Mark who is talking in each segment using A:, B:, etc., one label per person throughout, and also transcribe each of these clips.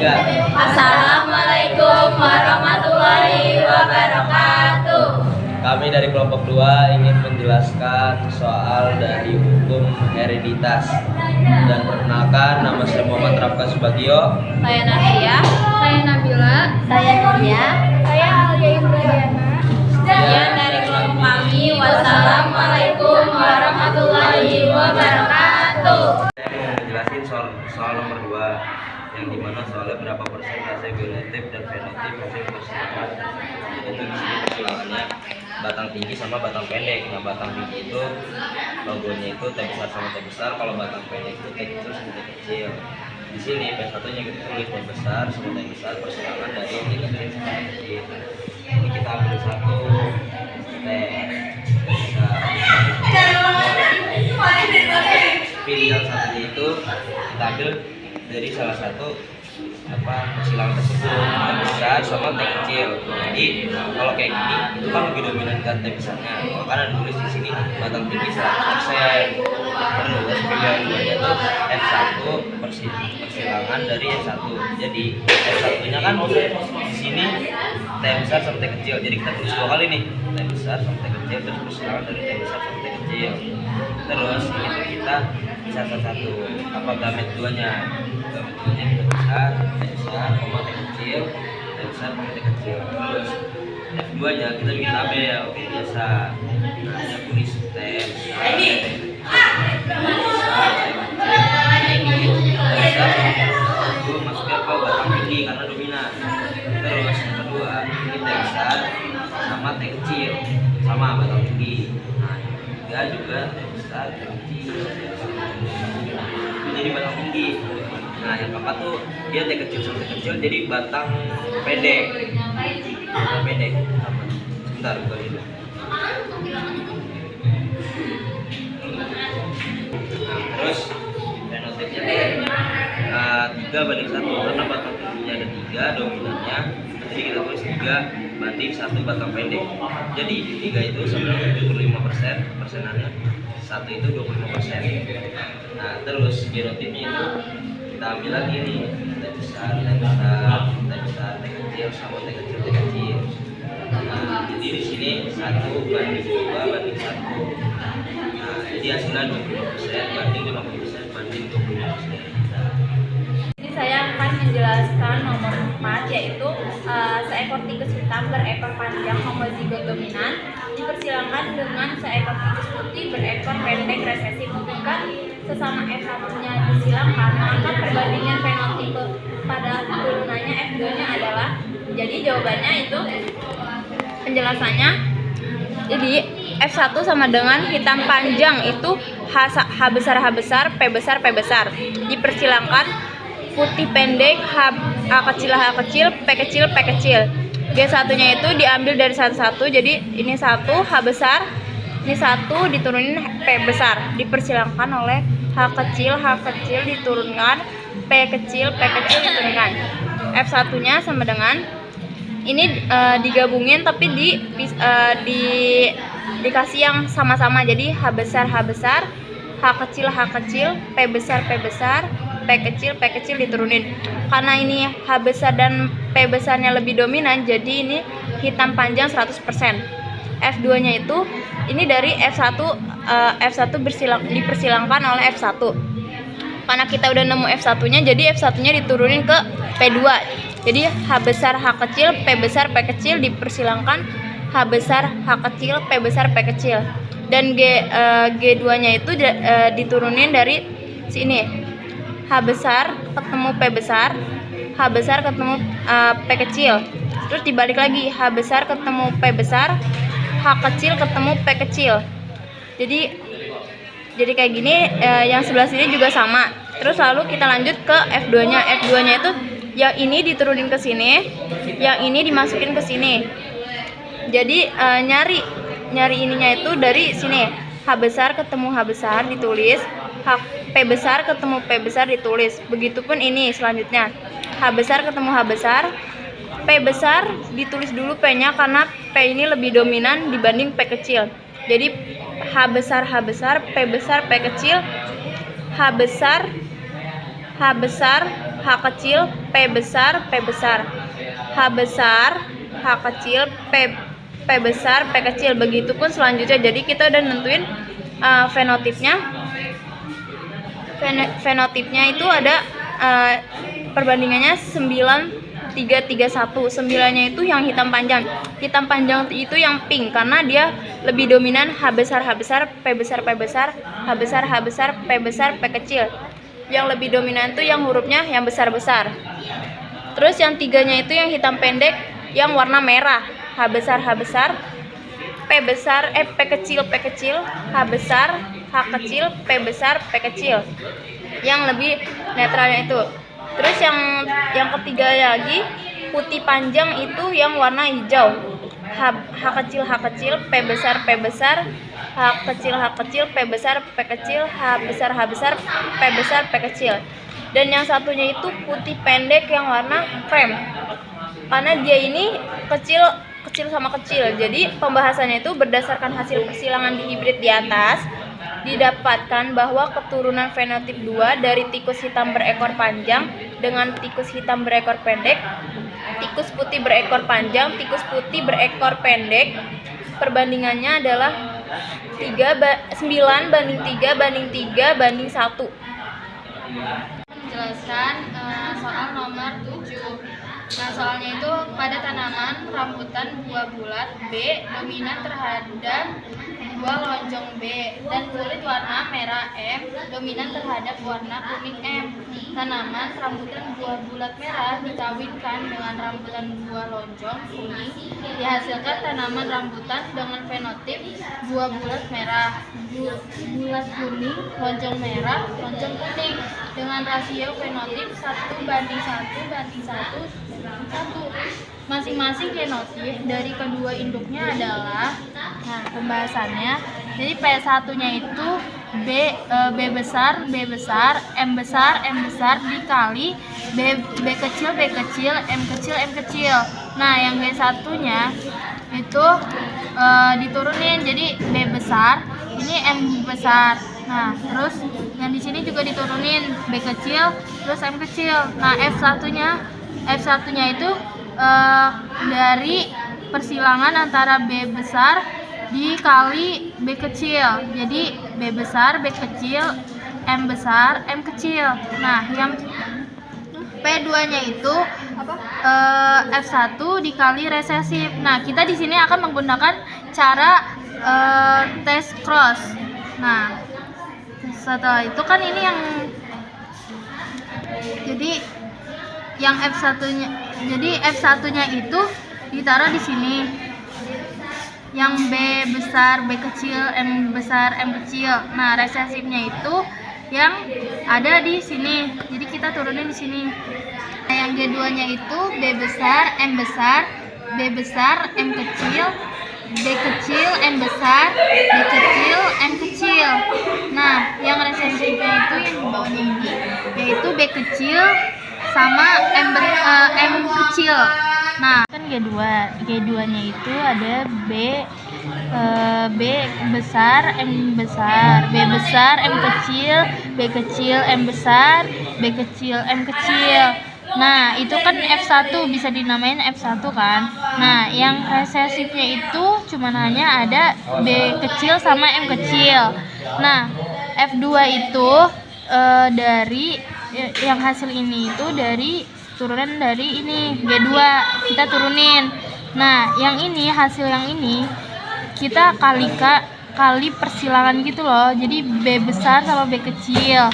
A: Assalamualaikum warahmatullahi wabarakatuh.
B: Kami dari kelompok 2 ingin menjelaskan soal dari hukum hereditas. Dan perkenalkan, nama saya Muhammad Rafka Subagio.
A: Saya Nadia. Saya Nabila. Saya Nuria. Saya Alia Ibrahima. Sekian dari kelompok kami. Wassalamualaikum warahmatullahi wabarakatuh.
B: Saya mau menjelaskan soal nomor 2, yang dimana soalnya berapa persentase genotip dan fenotip hasil persilangan. Itu di sini persilangannya batang tinggi sama batang pendek. Nah, batang tinggi itu logonya itu T besar sama T besar, kalau batang pendek itu T kecil sama T kecil. Di sini P1-nya kita tulis T besar sama T besar, persilangan dari T kecil sama T kecil. Ini kita ambil satu T besar. Pilih yang satunya itu kita ambil dari salah satu persilangan tersebut, T besar sama T kecil. Jadi kalau kayak gini itu kan lebih dominan ke T besarnya, karena ditulis di sini batang tinggi 100%. Terus pilihan duanya tuh F1 persilangan dari F1. Jadi F1 nya kan di sini T besar sama T kecil. Jadi kita tulis 2 kali nih, T besar sama T kecil, terus persilangan dari T besar sama T kecil. Terus itu kita bisa satu gamet duanya. Gamet duanya kita besar, T besar, T kecil, T besar, T kecil. Terus F2 nya kita bikin tabel biasa. Nah, kita tulis T besar, T kecil, itu masuknya ke batang tinggi karena dominan. Terus yang kedua ini T besar sama T kecil sama batang tinggi. Nah, yang ketiga juga T besar, T kecil, itu jadi batang tinggi. Nah, yang keempat tuh dia T kecil sama T kecil jadi batang pendek. Batang pendek. Sebentar, buka dulu. Terus fenotipnya 3:1 karena batang tingginya ada 3 dominannya, jadi kita tulis 3:1 batang pendek. Jadi 3 itu sebenarnya 75% persenannya, 1 itu 25%. Nah, terus genotipnya itu kita ambil lagi nih, T besar, T besar, T besar, T kecil sama T kecil, T kecil. Nah, jadi di sini 1:2:1. Nah, jadi hasilnya 20% banding 50% banding 25%.
A: Jadi saya akan menjelaskan nomor 4, yaitu seekor tikus hitam berekor panjang homozigot dominan dipersilakan dengan seekor tikus putih berekor pendek resesif. Jika sesama F1-nya disilangkan, maka perbandingan fenotipe pada turunannya F2-nya adalah, jadi jawabannya itu penjelasannya, jadi F1 sama dengan hitam panjang itu H besar, P besar, P besar. Dipersilangkan putih pendek A kecil, P kecil, P kecil. G1-nya itu diambil dari 1, jadi ini 1 H besar, ini 1 diturunin P besar. Dipersilangkan oleh H kecil diturunkan, P kecil diturunkan. F1-nya sama dengan ini digabungin tapi dikasih yang sama-sama, jadi H besar, H kecil, P besar, P kecil diturunin. Karena ini H besar dan P besarnya lebih dominan, jadi ini hitam panjang 100%. F2-nya itu ini dari F1 dipersilangkan oleh F1. Karena kita udah nemu F1-nya, jadi F1-nya diturunin ke P2. Jadi H besar, H kecil, P besar, P kecil dipersilangkan H besar, H kecil, P besar, P kecil. Dan G2-nya itu diturunin dari sini. H besar ketemu P besar, H besar ketemu P kecil. Terus dibalik lagi, H besar ketemu P besar, H kecil ketemu P kecil. Jadi kayak gini, yang sebelah sini juga sama. Terus lalu kita lanjut ke F2-nya. F2-nya itu yang ini diturunin ke sini, yang ini dimasukin ke sini. Jadi nyari ininya itu dari sini. H besar ketemu H besar ditulis, P besar ketemu P besar ditulis. Begitupun ini selanjutnya. H besar ketemu H besar, P besar ditulis dulu P-nya karena P ini lebih dominan dibanding P kecil. Jadi H besar, P besar, P kecil, H besar, H kecil, P besar, P besar, H besar, H kecil, P besar, P kecil. Begitupun selanjutnya. Jadi kita udah nentuin fenotipnya. Fenotipnya itu ada perbandingannya 9, 3, 3, 1. 9-nya itu yang hitam panjang. Hitam panjang itu yang pink karena dia lebih dominan H besar, H besar, P besar, P besar, H besar, H besar, P besar, P kecil. Yang lebih dominan itu yang hurufnya yang besar-besar. Terus yang 3-nya itu yang hitam pendek yang warna merah. H besar, H besar, P besar, P kecil, P kecil, H besar, H kecil, P besar, P kecil. Yang lebih netralnya itu. Terus yang ketiga lagi putih panjang itu yang warna hijau. H kecil, H kecil, P besar, P besar, H kecil, H kecil, P besar, P kecil, H besar, H besar, P besar, P kecil. Dan yang satunya itu putih pendek yang warna krem. Karena dia ini kecil sama kecil. Jadi pembahasannya itu berdasarkan hasil persilangan di hibrid di atas didapatkan bahwa keturunan fenotip 2 dari tikus hitam berekor panjang dengan tikus hitam berekor pendek, tikus putih berekor panjang, tikus putih berekor pendek, perbandingannya adalah 9 banding 3 banding 3 banding 1. Menjelaskan soal nomor 7. Nah, soalnya itu pada tanaman rambutan buah bulat B dominan terhadap buah lonjong B dan kulit warna merah M dominan terhadap warna kuning M. Tanaman rambutan buah bulat merah dikawinkan dengan rambutan buah lonjong kuning, dihasilkan tanaman rambutan dengan fenotip buah bulat merah, bulat kuning, lonjong merah, lonjong kuning dengan rasio fenotip 1 banding 1 banding 1. Masing-masing fenotip dari kedua induknya adalah, nah pembahasannya, jadi P1-nya itu B besar, B besar, M besar, M besar dikali B kecil, B kecil, M kecil, M kecil. Nah yang G1-nya itu diturunin, jadi B besar, ini M besar. Nah terus yang di sini juga diturunin B kecil, terus M kecil. Nah F1-nya itu dari persilangan antara B besar dikali B kecil. Jadi B besar, B kecil, M besar, M kecil. Nah, yang P2-nya itu F1 dikali resesif. Nah, kita di sini akan menggunakan cara tes cross. Nah, setelah itu kan ini yang yang F1-nya itu ditaruh di sini. Yang B besar, B kecil, M besar, M kecil. Nah, resesifnya itu yang ada di sini. Jadi kita turunin di sini. Nah, yang G2-nya itu B besar, M besar, B besar, M kecil, B kecil, M besar, B kecil, M kecil. Nah, yang resesifnya itu yang di bawahnya ini yaitu B kecil sama M kecil. Nah, kan G2-nya itu ada B besar, M besar, B besar, M kecil, B kecil, M besar, B kecil, M kecil. Nah, itu kan F1, bisa dinamain F1 kan. Nah, yang resesifnya itu cuman hanya ada B kecil sama M kecil. Nah, F2 itu dari yang hasil ini itu dari turunan dari ini G2 kita turunin. Nah, yang ini hasil yang ini kita kali persilangan gitu loh. Jadi B besar sama B kecil,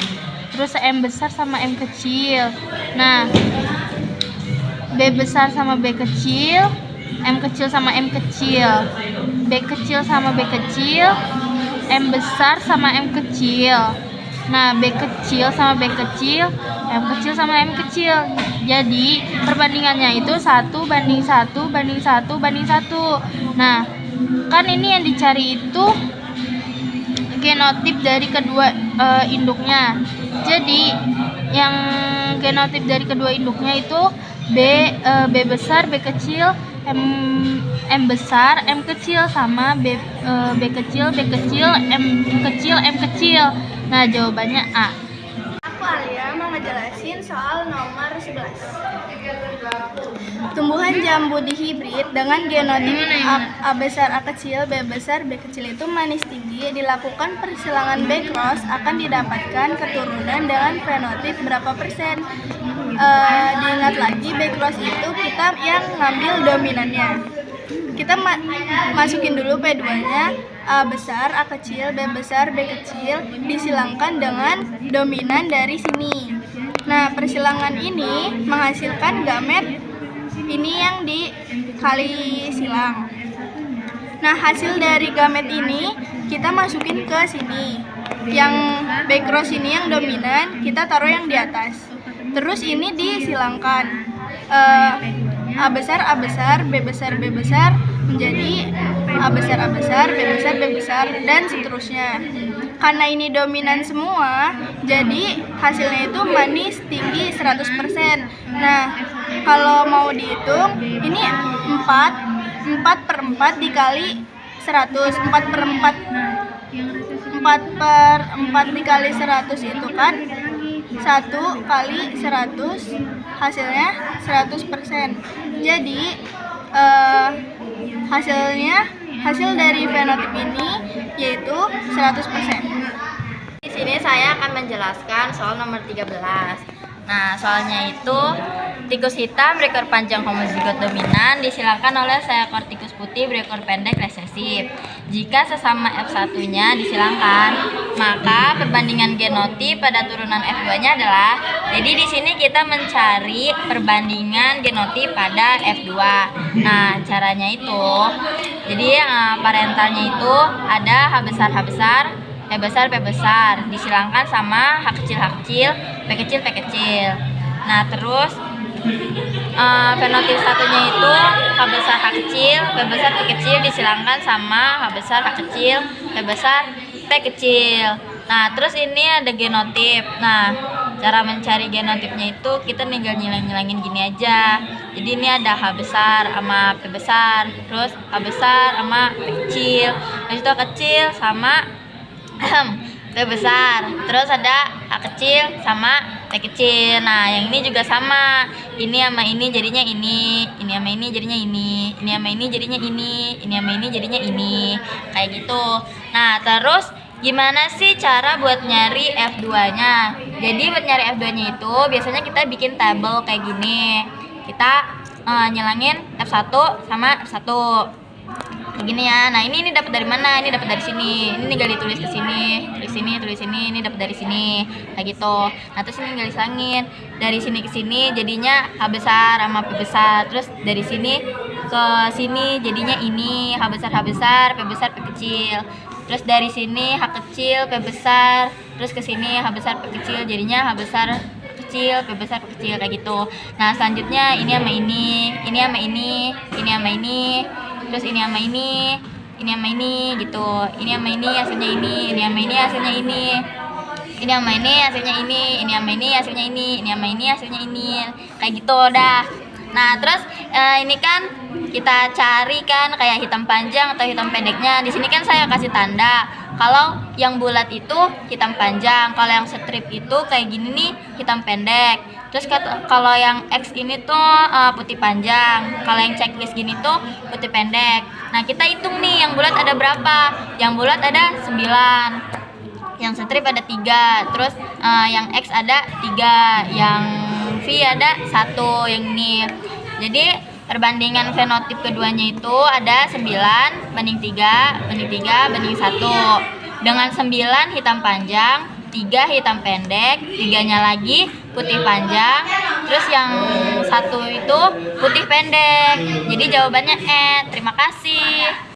A: terus M besar sama M kecil. Nah, B besar sama B kecil, M kecil sama M kecil, B kecil sama B kecil, M besar sama M kecil. Nah, B kecil sama B kecil, M kecil sama M kecil. Jadi perbandingannya itu 1 banding 1 banding 1 banding 1. Nah, kan ini yang dicari itu genotip dari kedua induknya. Jadi yang genotip dari kedua induknya itu B besar, B kecil, M besar, M kecil sama B kecil, B kecil, M kecil, M kecil. Nah, jawabannya A.
C: Aku Alia mau ngejelasin soal nomor 11. Tumbuhan jambu dihibrid dengan genotip A besar A kecil, B besar B kecil itu manis tinggi. Dilakukan persilangan B cross akan didapatkan keturunan dengan fenotip berapa persen. Diingat lagi B cross itu kita yang ngambil dominannya. Kita masukin dulu P2-nya, A besar, A kecil, B besar, B kecil, disilangkan dengan dominan dari sini. Nah, persilangan ini menghasilkan gamet ini yang dikali silang. Nah, hasil dari gamet ini kita masukin ke sini. Yang B cross ini yang dominan, kita taruh yang di atas. Terus ini disilangkan. A besar, B besar, B besar menjadi A besar, B besar, B besar, dan seterusnya. Karena ini dominan semua, jadi hasilnya itu manis tinggi 100%. Nah, kalau mau dihitung, ini 4/4 dikali 100. 4/4 dikali 100 itu kan 1 kali 100, hasilnya 100%. Jadi hasil dari fenotip ini yaitu 100%.
A: Di sini saya akan menjelaskan soal nomor 13. Nah, soalnya itu tikus hitam berekor panjang homozigot dominan disilangkan oleh seekor tikus putih berekor pendek resesif. Jika sesama F1-nya disilangkan, maka perbandingan genotip pada turunan F2-nya adalah, jadi di sini kita mencari perbandingan genotip pada F2. Nah, caranya itu, jadi parentalnya itu ada H besar, P besar, P besar, disilangkan sama H kecil, P kecil, P kecil. Nah, terus fenotip satunya itu H besar, H kecil, P besar, P kecil, disilangkan sama H besar, H kecil, P besar, P kecil. Nah, terus ini ada genotip. Nah, cara mencari genotipnya itu kita tinggal ngilang-ngilangin gini aja. Jadi ini ada H besar sama P besar, terus H besar sama P kecil, terus itu H kecil sama P besar, terus ada A kecil sama P kecil. Nah, yang ini juga sama, ini sama ini jadinya ini sama ini jadinya ini sama ini jadinya ini sama ini jadinya ini, kayak gitu. Nah, terus gimana sih cara buat nyari F2-nya? Jadi buat nyari F2-nya itu biasanya kita bikin tabel kayak gini. Kita nyilangin F1 sama F1 kayak gini ya. Nah, ini dapat dari mana? Ini dapat dari sini. Ini tinggal ditulis ke sini, tulis sini, ini dapat dari sini. Kayak gitu. Nah, terus ini tinggal diselangin. Dari sini ke sini jadinya H besar sama P besar. Terus dari sini ke sini jadinya ini H besar, P besar, P kecil. Terus dari sini H kecil, P besar. Terus ke sini H besar, P kecil jadinya H besar, kecil, P besar, P kecil, kayak gitu. Nah, selanjutnya ini sama ini sama ini sama ini, terus ini sama ini sama ini gitu. Ini sama ini hasilnya ini sama ini hasilnya ini sama ini hasilnya ini sama ini hasilnya ini sama ini hasilnya ini, kayak gitu dah. Nah, terus ini kan kita cari kan kayak hitam panjang atau hitam pendeknya. Di sini kan saya kasih tanda. Kalau yang bulat itu hitam panjang, kalau yang strip itu kayak gini nih hitam pendek. Terus kalau yang X ini tuh putih panjang, kalau yang checklist gini tuh putih pendek. Nah, kita hitung nih yang bulat ada berapa. Yang bulat ada 9, yang strip ada 3, terus yang X ada 3, yang V ada 1, yang ini. Jadi perbandingan fenotip keduanya itu ada 9 banding 3 banding 1. Dengan 9 hitam panjang, 3 hitam pendek, 3-nya lagi putih panjang, terus yang 1 itu putih pendek. Jadi jawabannya E. Terima kasih.